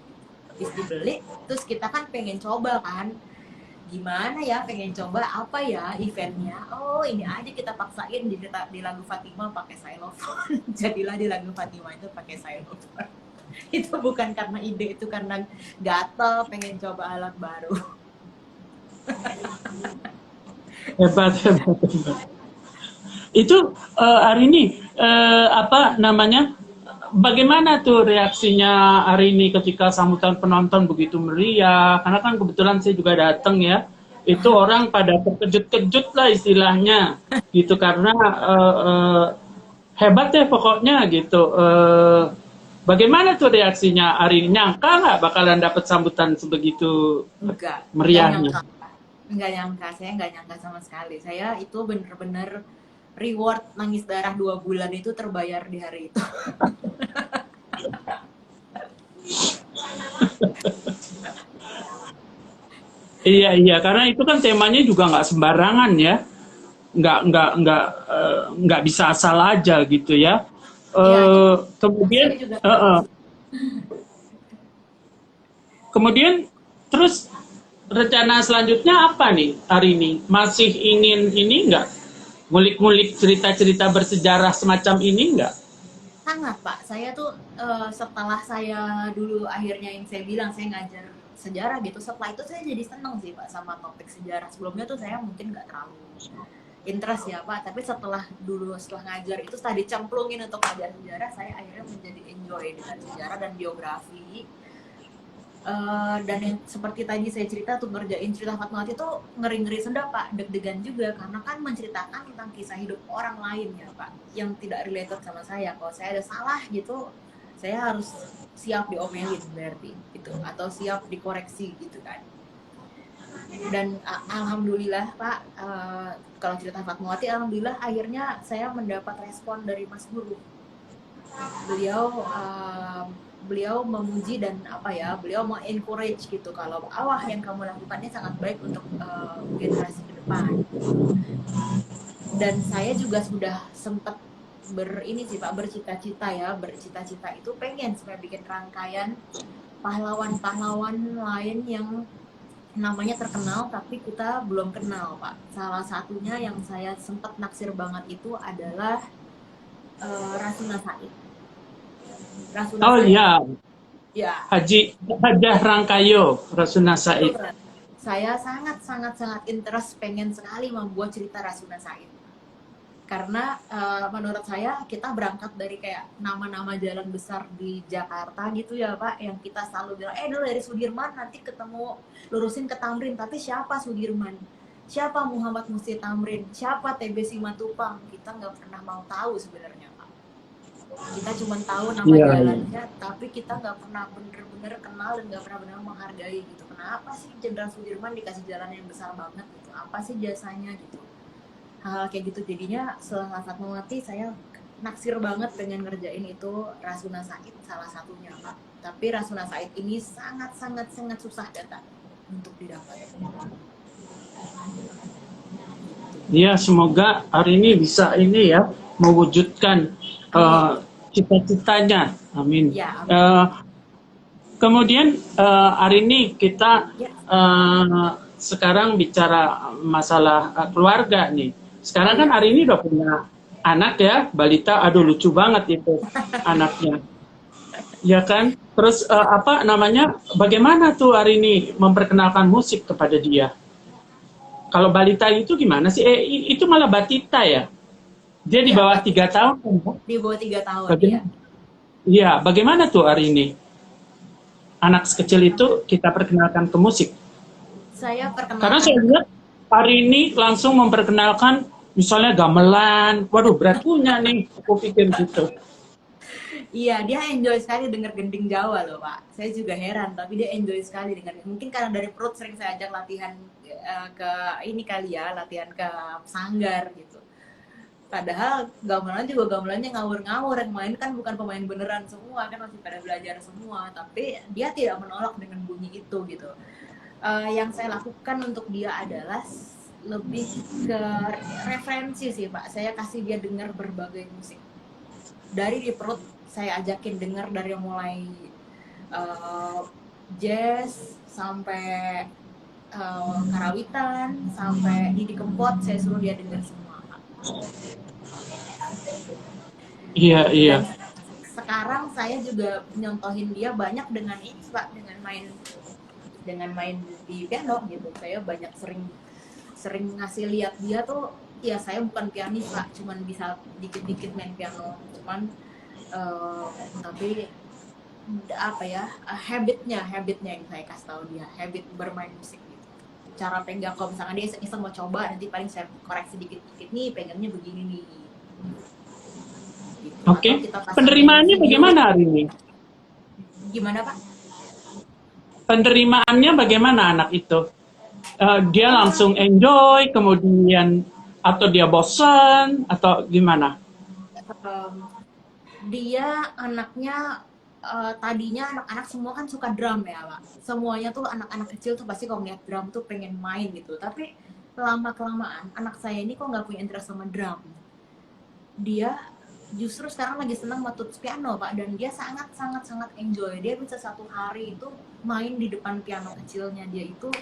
Habis dibeli, terus kita kan pengen coba kan, gimana ya, pengen coba apa ya eventnya, oh ini aja kita paksain di lagu Fatima pakai xylophone. Jadilah di lagu Fatima itu pakai xylophone. Itu bukan karena ide, itu karena gatel pengen coba alat baru. Hebat, hebat, hebat. Itu hari ini apa namanya? Bagaimana tuh reaksinya hari ini ketika sambutan penonton begitu meriah? Karena kan kebetulan saya juga datang ya. Itu orang pada terkejut-kejut lah istilahnya, gitu karena hebat ya pokoknya gitu. Bagaimana tuh reaksinya hari ini? Nyangka nggak bakalan dapat sambutan sebegitu Enggak meriahnya? nyangka. Enggak nyangka, saya enggak nyangka sama sekali. Saya itu bener-bener reward nangis darah 2 bulan itu terbayar di hari itu. Iya iya, karena itu kan temanya juga nggak sembarangan ya, nggak bisa asal aja gitu ya. Iya, saya Kemudian juga eh, eh, kemudian terus rencana selanjutnya apa nih hari ini? Masih ingin ini nggak ngulik-ngulik cerita-cerita bersejarah semacam ini nggak? sangat Pak. Saya tuh setelah saya dulu akhirnya yang saya bilang saya ngajar sejarah gitu. Setelah itu saya jadi seneng sih Pak sama topik sejarah. Sebelumnya tuh saya mungkin nggak terlalu interest ya Pak. Tapi setelah ngajar itu setelah dicemplungin untuk ngajar sejarah, saya akhirnya menjadi enjoy dengan sejarah dan biografi. Dan yang seperti tadi saya cerita tuh ngerjain cerita Fatmawati itu ngeri-ngeri sedap Pak, deg-degan juga karena kan menceritakan tentang kisah hidup orang lain ya Pak, yang tidak related sama saya. Kalau saya ada salah gitu, saya harus siap diomelin berarti itu, atau siap dikoreksi gitu kan. Dan alhamdulillah Pak, kalau cerita Fatmawati alhamdulillah akhirnya saya mendapat respon dari Mas Guru. Beliau beliau memuji dan beliau mau encourage gitu kalau yang kamu lakukan ini sangat baik untuk generasi ke depan. Dan saya juga sudah sempat bercita-cita itu pengen supaya bikin rangkaian pahlawan-pahlawan lain yang namanya terkenal tapi kita belum kenal Pak. Salah satunya yang saya sempat naksir banget itu adalah Rasuna Said. Oh iya, Ya, Hajah Rangkayo Rasuna Said. saya sangat interest pengen sekali membuat cerita Rasuna Said. Karena menurut saya kita berangkat dari kayak nama-nama jalan besar di Jakarta gitu ya Pak, yang kita selalu bilang, dulu dari Sudirman nanti ketemu lurusin ke Tamrin, tapi siapa Sudirman? Siapa Muhammad Musti Tamrin? Siapa TB Simatupang? Kita nggak pernah mau tahu sebenarnya Pak. Kita cuma tahu nama jalannya, tapi kita nggak pernah bener-bener kenal dan nggak pernah benar menghargai gitu. Kenapa sih Jenderal Sudirman dikasih jalan yang besar banget gitu? Apa sih jasanya gitu? Hal kayak gitu, jadinya setelah Fatmawati saya naksir banget pengen ngerjain itu Rasuna Said salah satunya Pak. Tapi Rasuna Said ini sangat susah data untuk didapat. Ya, semoga hari ini bisa ini ya mewujudkan cita-citanya. Amin. Ya, amin. Kemudian hari ini kita sekarang bicara masalah keluarga nih. Sekarang kan hari ini udah punya anak ya, balita. Aduh lucu banget itu anaknya. Ya kan? Terus apa namanya? Bagaimana tuh hari ini memperkenalkan musik kepada dia? Kalau balita itu gimana sih? Itu malah batita ya? Dia di bawah 3 tahun kan? Di bawah 3 tahun, ya. Iya, bagaimana tuh hari ini? Anak sekecil itu kita perkenalkan ke musik. Saya perkenalkan. Karena saya lihat hari ini langsung memperkenalkan misalnya gamelan. Waduh, berat punya nih, aku pikir gitu. Iya, dia enjoy sekali denger gending Jawa loh, Pak. Saya juga heran, tapi dia enjoy sekali dengan mungkin karena dari perut sering saya ajak latihan ke ini kali ya, latihan ke sanggar gitu. Padahal gamelan juga gamelannya ngawur-ngawur, yang main kan bukan pemain beneran semua, kan masih pada belajar semua, tapi dia tidak menolak dengan bunyi itu gitu. Yang saya lakukan untuk dia adalah lebih ke referensi sih, Pak. Saya kasih dia dengar berbagai musik. Dari di perut saya ajakin denger dari mulai jazz sampai karawitan sampai Didi Kempot, saya suruh dia denger semua. Iya, iya. Dan sekarang saya juga nyontohin dia banyak dengan ini, Pak, dengan main di piano gitu. Saya banyak sering ngasih lihat dia tuh, ya saya bukan pianis Pak, cuman bisa dikit-dikit main piano, cuman tapi apa ya, habitnya yang saya kasih tahu dia, habit bermain musik gitu. Cara pegang, kalau misalnya dia iseng mau coba, nanti paling saya koreksi dikit-dikit, nih pegangnya begini nih gitu. Oke. Penerimaannya bagaimana hari ini? Gimana Pak? Penerimaannya bagaimana anak itu? Dia langsung enjoy, kemudian atau dia bosan atau gimana? Dia anaknya tadinya anak-anak semua kan suka drum ya Pak. Semuanya tuh anak-anak kecil tuh pasti kalau ngeliat drum tuh pengen main gitu. Tapi lama-kelamaan anak saya ini kok nggak punya interest sama drum. Dia justru sekarang lagi senang matut piano Pak, dan dia sangat enjoy. Dia bisa satu hari itu main di depan piano kecilnya dia itu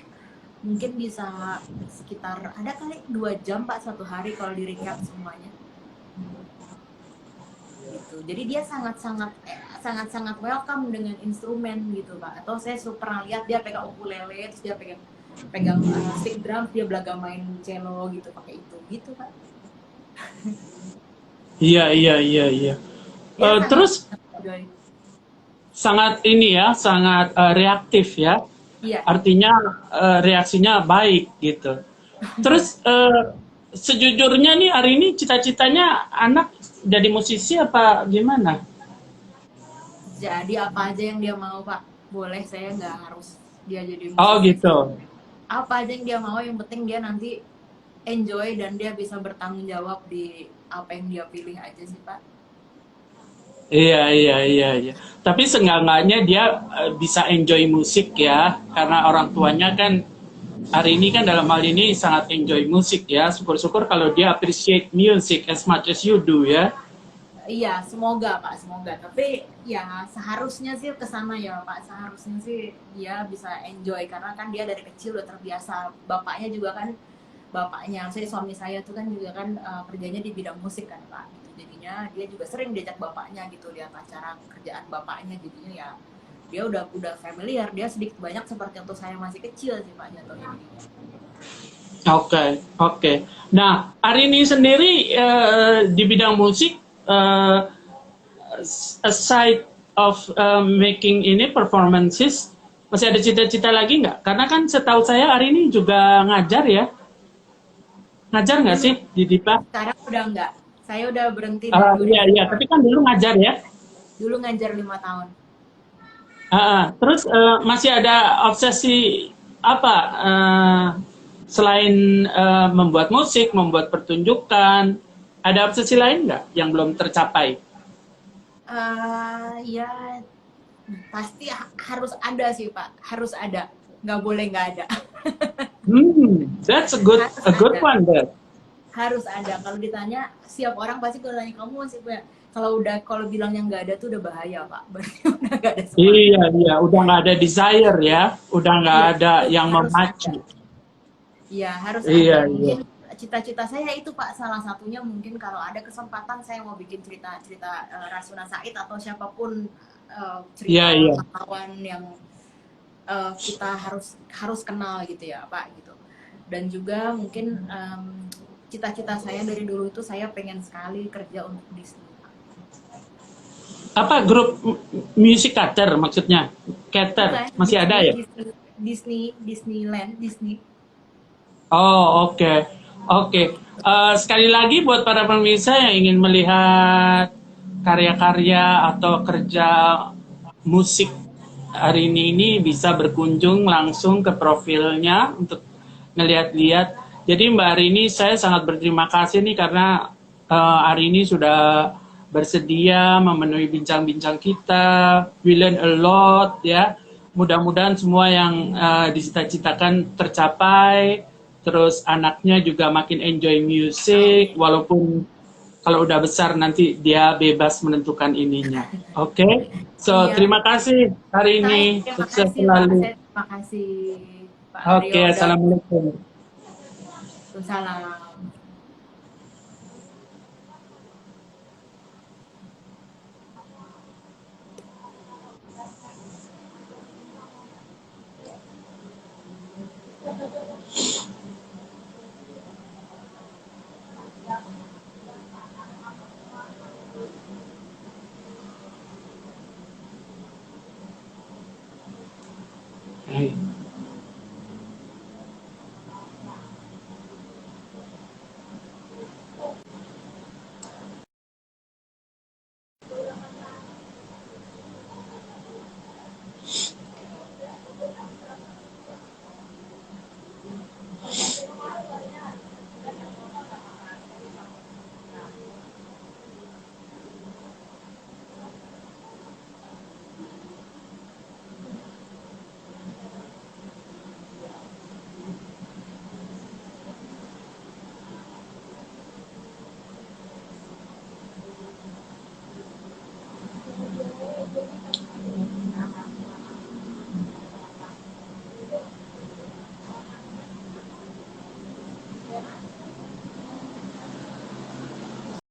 mungkin bisa sekitar ada kali 2 jam Pak satu hari kalau di recap semuanya gitu. Jadi dia sangat welcome dengan instrumen gitu Pak. Atau saya pernah lihat dia pegang ukulele, terus dia pegang stick drum, dia belaga main cello gitu pakai itu gitu Pak. Iya. Terus sangat ini ya, sangat reaktif ya. Iya. Artinya reaksinya baik gitu. Terus sejujurnya nih hari ini cita-citanya anak jadi musisi apa gimana? Jadi apa aja yang dia mau Pak, boleh, saya nggak harus dia jadi musisi. Oh gitu. Apa aja yang dia mau, yang penting dia nanti enjoy dan dia bisa bertanggung jawab di apa yang dia pilih aja sih Pak. Iya. Tapi seenggak-enggaknya dia bisa enjoy musik ya, karena orang tuanya kan hari ini kan dalam hal ini sangat enjoy musik ya. Syukur-syukur kalau dia appreciate music as much as you do ya. Iya, semoga Pak, semoga. Tapi ya seharusnya sih kesana ya Pak, seharusnya sih dia bisa enjoy karena kan dia dari kecil udah terbiasa. Bapaknya juga kan, suami saya tuh kan juga kan kerjanya di bidang musik kan Pak. Jadinya dia juga sering diajak bapaknya gitu, lihat acara kerjaan bapaknya, jadinya ya dia udah familiar, dia sedikit banyak seperti waktu saya masih kecil sih Pak jatuhnya. Oke. Nah, Arini sendiri di bidang musik aside of making ini performances, masih ada cita-cita lagi nggak? Karena kan setahu saya Arini juga ngajar ya. Ngajar nggak sih di DIPA? Sekarang udah enggak. Saya udah berhenti. Iya. Tapi kan dulu ngajar ya? Dulu ngajar 5 tahun. Terus masih ada obsesi apa? Selain membuat musik, membuat pertunjukan, ada obsesi lain nggak yang belum tercapai? Ya pasti harus ada sih Pak. Harus ada. Nggak boleh nggak ada. That's a good one there. Harus ada. Kalau ditanya, siap orang pasti kalau tanya kamu masih punya. Kalau bilang yang nggak ada tuh udah bahaya Pak. Berarti udah nggak ada semangat. Iya, udah nggak ada desire ya, udah nggak ada yang memacu. Iya, harus ada. Mungkin cita-cita saya itu Pak, salah satunya mungkin kalau ada kesempatan saya mau bikin cerita Rasuna Said atau siapapun cerita kawan yang kita harus kenal gitu ya Pak gitu. Dan juga mungkin cita-cita saya dari dulu itu saya pengen sekali kerja untuk Disney. Apa grup music cater maksudnya? Cater masih ada ya? Disneyland. Oh, oke. Oke. Sekali lagi buat para pemirsa yang ingin melihat karya-karya atau kerja musik Arini ini bisa berkunjung langsung ke profilnya untuk ngeliat-liat. Jadi Mbak Arini, saya sangat berterima kasih nih karena Arini sudah bersedia memenuhi bincang-bincang kita. We learn a lot ya. Mudah-mudahan semua yang dicita-citakan tercapai. Terus anaknya juga makin enjoy music, Amin. walaupun kalau udah besar nanti dia bebas menentukan ininya. Oke, okay? So Iya. terima kasih hari Saya ini, terima sukses kasih Pak. selalu. Saya terima kasih Pak Oke, Aryo okay, dan assalamualaikum. Waalaikumsalam.